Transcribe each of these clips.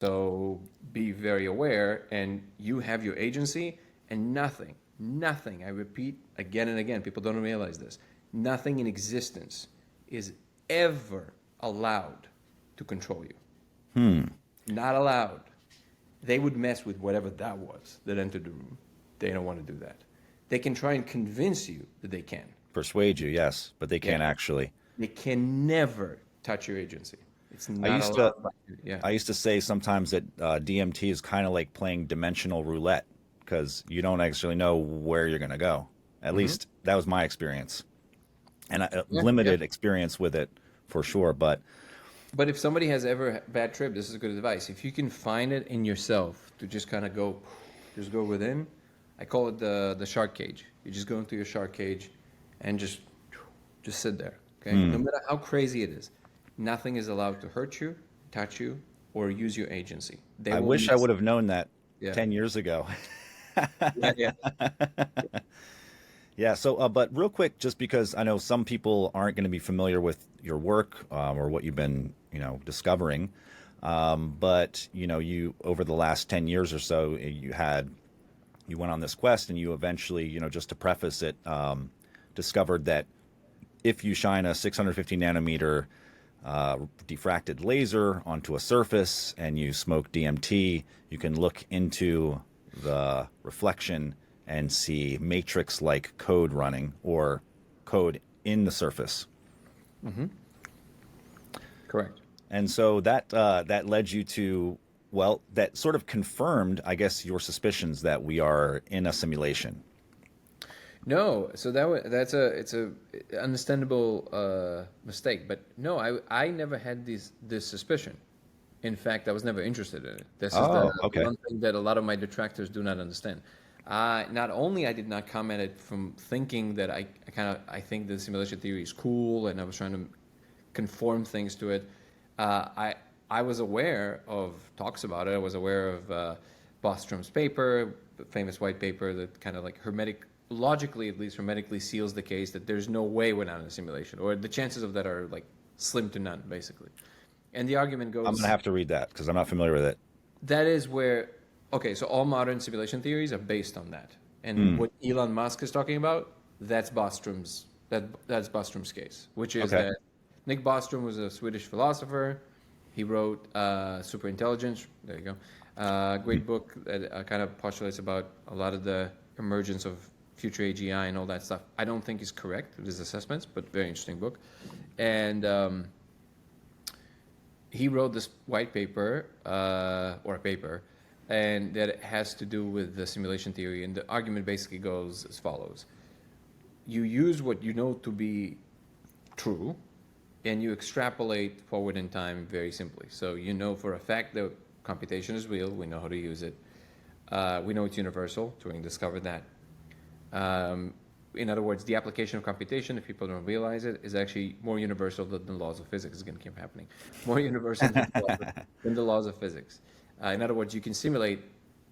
So be very aware, and you have your agency, and nothing, I repeat again and again, people don't realize this, nothing in existence is ever allowed to control you. Not allowed. They would mess with whatever that was that entered the room. They don't want to do that. They can try and convince you that they can. Persuade you, yes, but they Yeah. can't actually. They can never touch your agency. It's I not used to allowed by you. Yeah. I used to say sometimes that DMT is kind of like playing dimensional roulette because you don't actually know where you're going to go. At Hmm. least that was my experience, and Yeah. Yeah. limited experience with it for sure. But But if somebody has ever bad trip, this is good advice. If you can find it in yourself to just kind of go, just go within. I call it the shark cage. You just go into your shark cage, and just sit there. Okay. No matter how crazy it is, nothing is allowed to hurt you, touch you, or use your agency. They I will wish I mess. would have known that Yeah. 10 years ago. Yeah. Yeah. Yeah. So, but real quick, just because I know some people aren't going to be familiar with your work or what you've been, discovering, but you over the last 10 years or so, you went on this quest, and you eventually, just to preface it, discovered that if you shine a 650 nanometer diffracted laser onto a surface and you smoke DMT, you can look into the reflection and see matrix like code running or code in the surface. Correct. And so that led you to, well, that sort of confirmed, I guess, your suspicions that we are in a simulation. No, so that's a it's a understandable mistake, but no, I never had this suspicion. In fact, I was never interested in it. This is the Oh, okay. one thing that a lot of my detractors do not understand. Not only I did not comment it from thinking that I think the simulation theory is cool, and I was trying to conform things to it. I was aware of talks about it. I was aware of Bostrom's paper, the famous white paper that kind of like logically at least hermetically seals the case that there's no way we're not in a simulation, or the chances of that are like slim to none, basically. And the argument I'm going to goes have to read that because I'm not familiar with it. that is where, okay, so all modern simulation theories are based on that. And what Elon Musk is talking about, that's Bostrom's case, which is Okay. that Nick Bostrom was a Swedish philosopher. He wrote Superintelligence. There you go. Great book that kind of postulates about a lot of the emergence of future AGI and all that stuff. I don't think is correct with his assessments, but very interesting book. And he wrote this white paper or a paper, and that has to do with the simulation theory. And the argument basically goes as follows: you use what you know to be true, and you extrapolate forward in time very simply. So you know for a fact that computation is real. We know how to use it. We know it's universal. Turing discovered that. In other words, the application of computation, if people don't realize it, is actually more universal than the laws of physics. It's going to keep happening. More universal than the laws of physics. In other words, you can simulate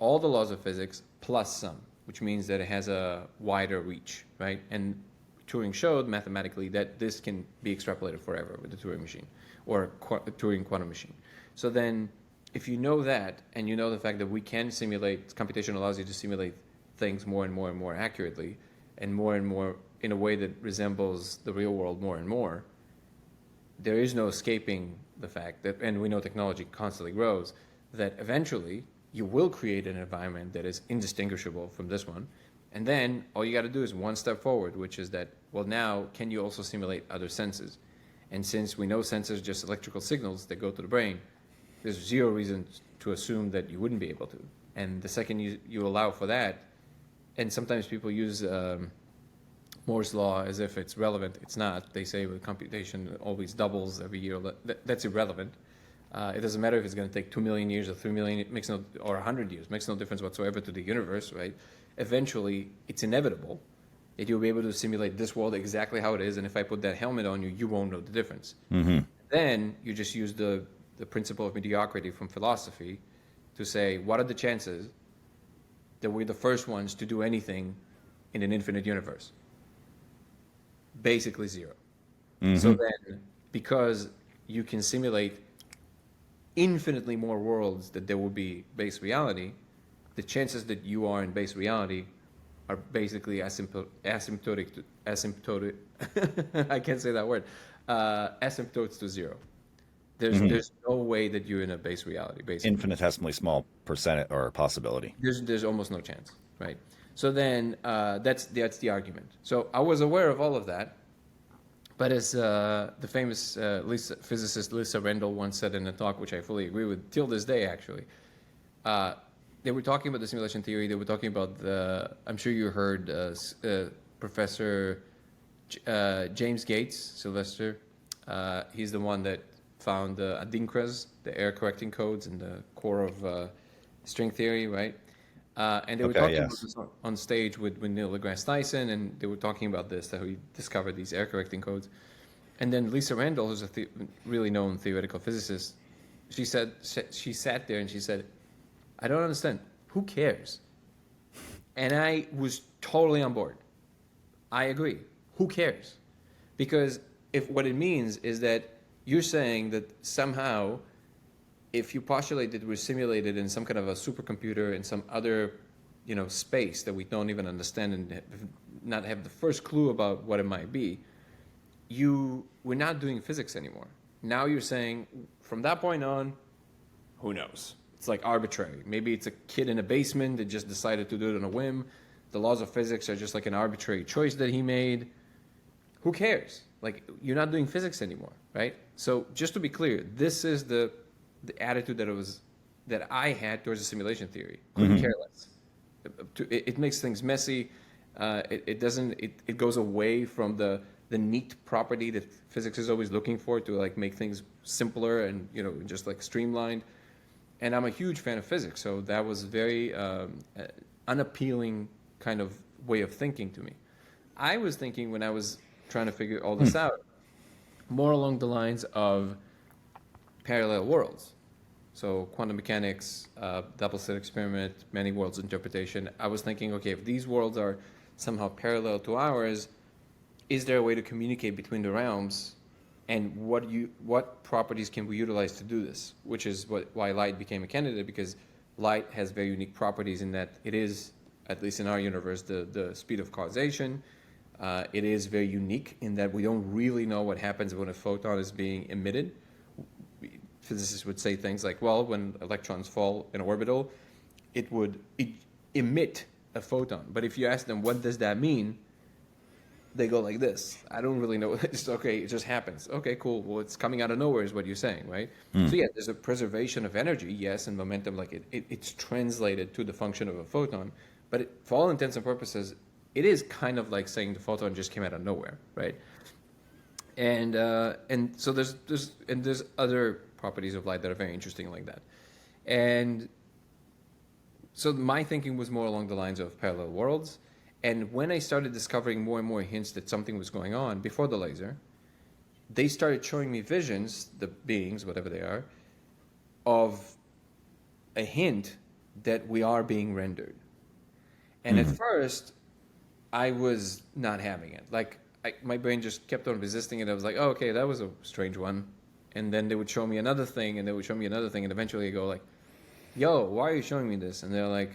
all the laws of physics plus some, which means that it has a wider reach, right? And Turing showed mathematically that this can be extrapolated forever with the Turing machine or Turing quantum machine. So then, if you know that, and you know the fact that we can simulate, computation allows you to simulate things more and more accurately, and more in a way that resembles the real world more and more, there is no escaping the fact that, and we know technology constantly grows, that eventually you will create an environment that is indistinguishable from this one. And then all you got to do is one step forward, which is that, well, now can you also simulate other senses? And since we know senses are just electrical signals that go to the brain, there's zero reason to assume that you wouldn't be able to. And the second you allow for that, and sometimes people use Moore's law as if it's relevant. It's not. They say with computation it always doubles every year. That's irrelevant. It doesn't matter if it's going to take 2 million years or 3 million. It makes no, or 100 years. It makes no difference whatsoever to the universe, right? Eventually, it's inevitable that you'll be able to simulate this world exactly how it is. And if I put that helmet on you, you won't know the difference. Then you just use the principle of mediocrity from philosophy to say, what are the chances that we're the first ones to do anything in an infinite universe? Basically zero. So then, because you can simulate infinitely more worlds that there will be base reality, the chances that you are in base reality are basically asymptotic. I can't say that word. Asymptotes to zero. Hmm. There's no way that you're in a base reality, basically. Infinitesimally small percent or possibility. There's almost no chance, right? So then that's the argument. So I was aware of all of that, but as the famous physicist Lisa Rendell once said in a talk, which I fully agree with till this day, actually, uh, they were talking about the simulation theory. They were talking about I'm sure you heard Professor James Gates, Sylvester. He's the one that found the adinkras, the error correcting codes, in the core of string theory, right? And they were Okay. talking about Yes. this on stage with Neil deGrasse Tyson, and they were talking about this, that he discovered these error correcting codes. And then Lisa Randall, who's a really known theoretical physicist, she sat there and she said, "I don't understand. Who cares?" And I was totally on board. I agree. Who cares? Because if what it means is that you're saying that somehow, if you postulate that we're simulated in some kind of a supercomputer in some other, space that we don't even understand and not have the first clue about what it might be, we're not doing physics anymore. Now you're saying from that point on, who knows? It's like arbitrary. Maybe it's a kid in a basement that just decided to do it on a whim. The laws of physics are just like an arbitrary choice that he made. Who cares? Like, you're not doing physics anymore, right? So just to be clear, this is the attitude that I had towards the simulation theory. Couldn't care less. It makes things messy. It doesn't. It goes away from the neat property that physics is always looking for, to like make things simpler and just like streamlined. And I'm a huge fan of physics, so that was very unappealing kind of way of thinking to me. I was thinking, when I was trying to figure all this out, more along the lines of parallel worlds. So quantum mechanics, double slit experiment, many worlds interpretation. I was thinking, okay, if these worlds are somehow parallel to ours, is there a way to communicate between the realms? And what properties can we utilize to do this? Which is why light became a candidate, because light has very unique properties in that it is, at least in our universe, the speed of causation. It is very unique in that we don't really know what happens when a photon is being emitted. Physicists would say things like, well, when electrons fall in orbital, it would emit a photon. But if you ask them, what does that mean? They go like this. I don't really know. It's okay. It just happens. Okay, cool. Well, it's coming out of nowhere is what you're saying, right? So yeah, there's a preservation of energy, yes, and momentum. Like it's translated to the function of a photon, but for all intents and purposes, it is kind of like saying the photon just came out of nowhere, right? And so there's other properties of light that are very interesting like that, and so my thinking was more along the lines of parallel worlds. And when I started discovering more and more hints that something was going on before the laser, they started showing me visions, the beings, whatever they are, of a hint that we are being rendered. And at first, I was not having it. Like, my brain just kept on resisting it. I was like, oh, okay, that was a strange one. And then they would show me another thing, and they would show me another thing, and eventually I go like, yo, why are you showing me this? And they're like,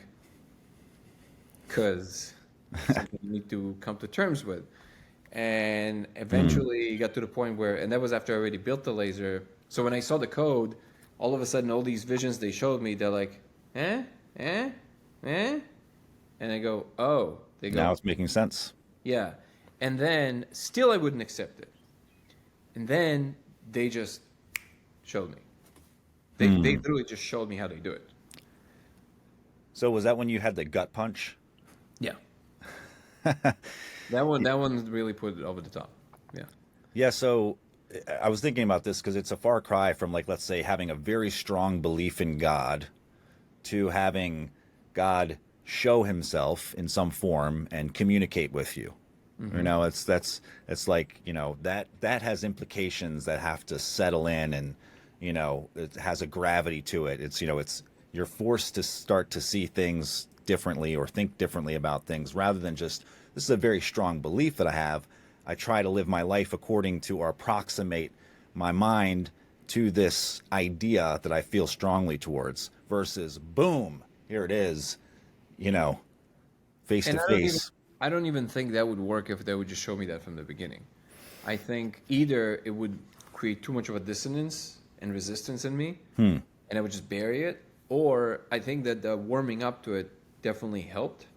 because something you need to come to terms with. And eventually it got to the point where, and that was after I already built the laser. So when I saw the code, all of a sudden, all these visions they showed me, they're like, eh, eh, eh. And I go, oh, they go, Now it's making sense. yeah. And then still I wouldn't accept it. And then they just showed me. They literally just showed me how they do it. So was that when you had the gut punch? Yeah. That one really put it over the top. Yeah. Yeah, so I was thinking about this because it's a far cry from, like, let's say, having a very strong belief in God to having God show himself in some form and communicate with you. It's like, that has implications that have to settle in, and it has a gravity to it. It's you're forced to start to see things differently or think differently about things, rather than just, this is a very strong belief that I have. I try to live my life according to, or approximate my mind to this idea that I feel strongly towards versus boom, here it is, you know, face to And face. I don't even think that would work if they would just show me that from the beginning. I think either it would create too much of a dissonance and resistance in me, and I would just bury it, or I think that the warming up to it definitely helped.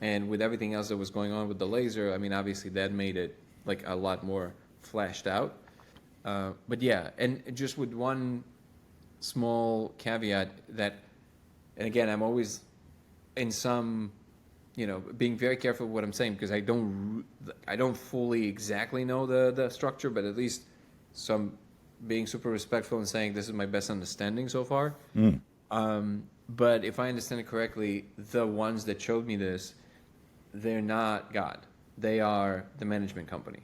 And with everything else that was going on with the laser, I mean, obviously that made it like a lot more flashed out. But yeah, and just with one small caveat that, and again, I'm always in some, being very careful with what I'm saying because I don't fully exactly know the structure, but at least some being super respectful and saying this is my best understanding so far. But if I understand it correctly, the ones that showed me this, they're not God. They are the management company.